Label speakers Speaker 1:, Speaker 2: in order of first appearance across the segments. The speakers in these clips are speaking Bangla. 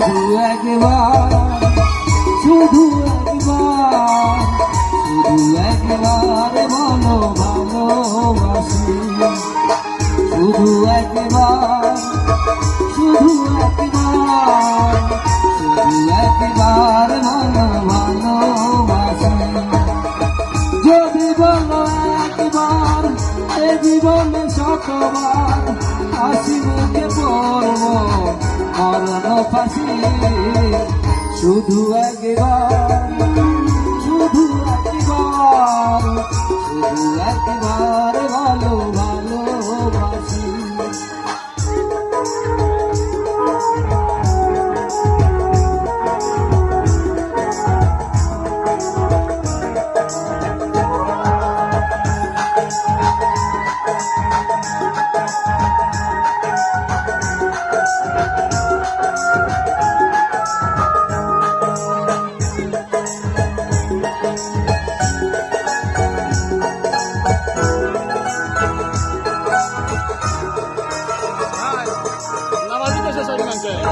Speaker 1: একবার শুধু একবার বলো ভালোবাসি শুধু একবার বলো ভালোবাসি যদি বলো একবার এ জীবনে শতবার হাসি মুখে পড়ব মরণ ফাঁসি শুধু একবার বলো ভালোবাসি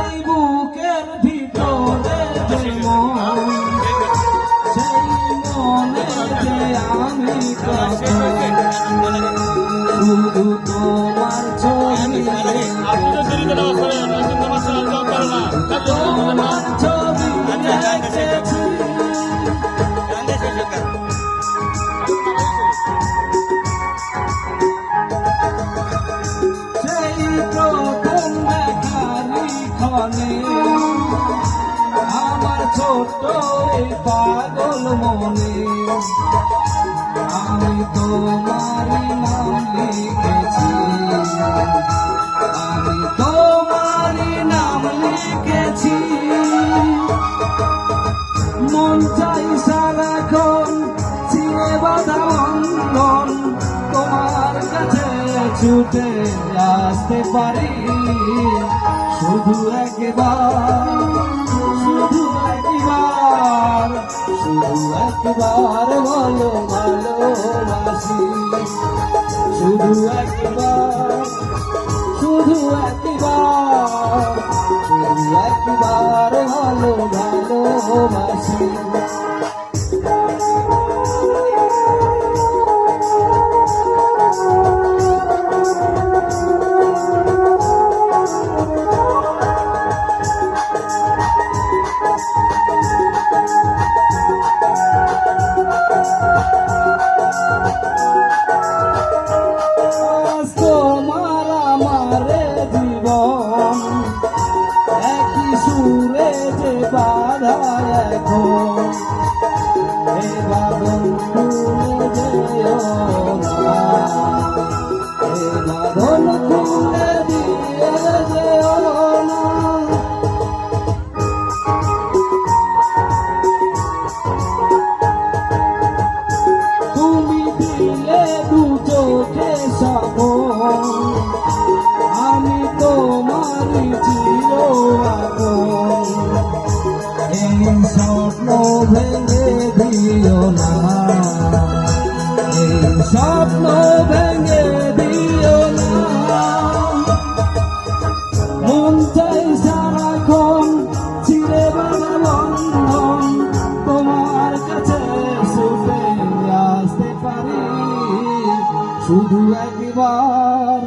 Speaker 1: এই বুকের ভিতরে যে মন সেই মনে যে আমি শুধু তোমার ছবি তোমার ছবি দেখেছি সেই প্রথম দেখারি ক্ষণে আমার ছোট্ট এই পাগল মনে আমি তোমারই নাম লিখেছি মন চাই সারাক্ষণ ছিঁড়ে বাঁধা বন্ধন তোমার কাছে ছুটে আসতে পারি শুধু একবার বলো ভালোবাসি শুধু একবার বলো ভালোবাসি সুরে যে বাধা এখন এ বাঁধন খুলে যেও না এ বাঁধন খুলে দিয়ে যেও না তুমি দিলে দু চোখে সপন আমি তোমারই চির এই স্বপ্ন ভেঙে দিও না এই স্বপ্ন ভেঙে দিও না মন চাই সারাক্ষণ ছিঁড়ে বাঁধা বন্ধন তোমার কাছে ছুটে আসতে পারি শুধু একবার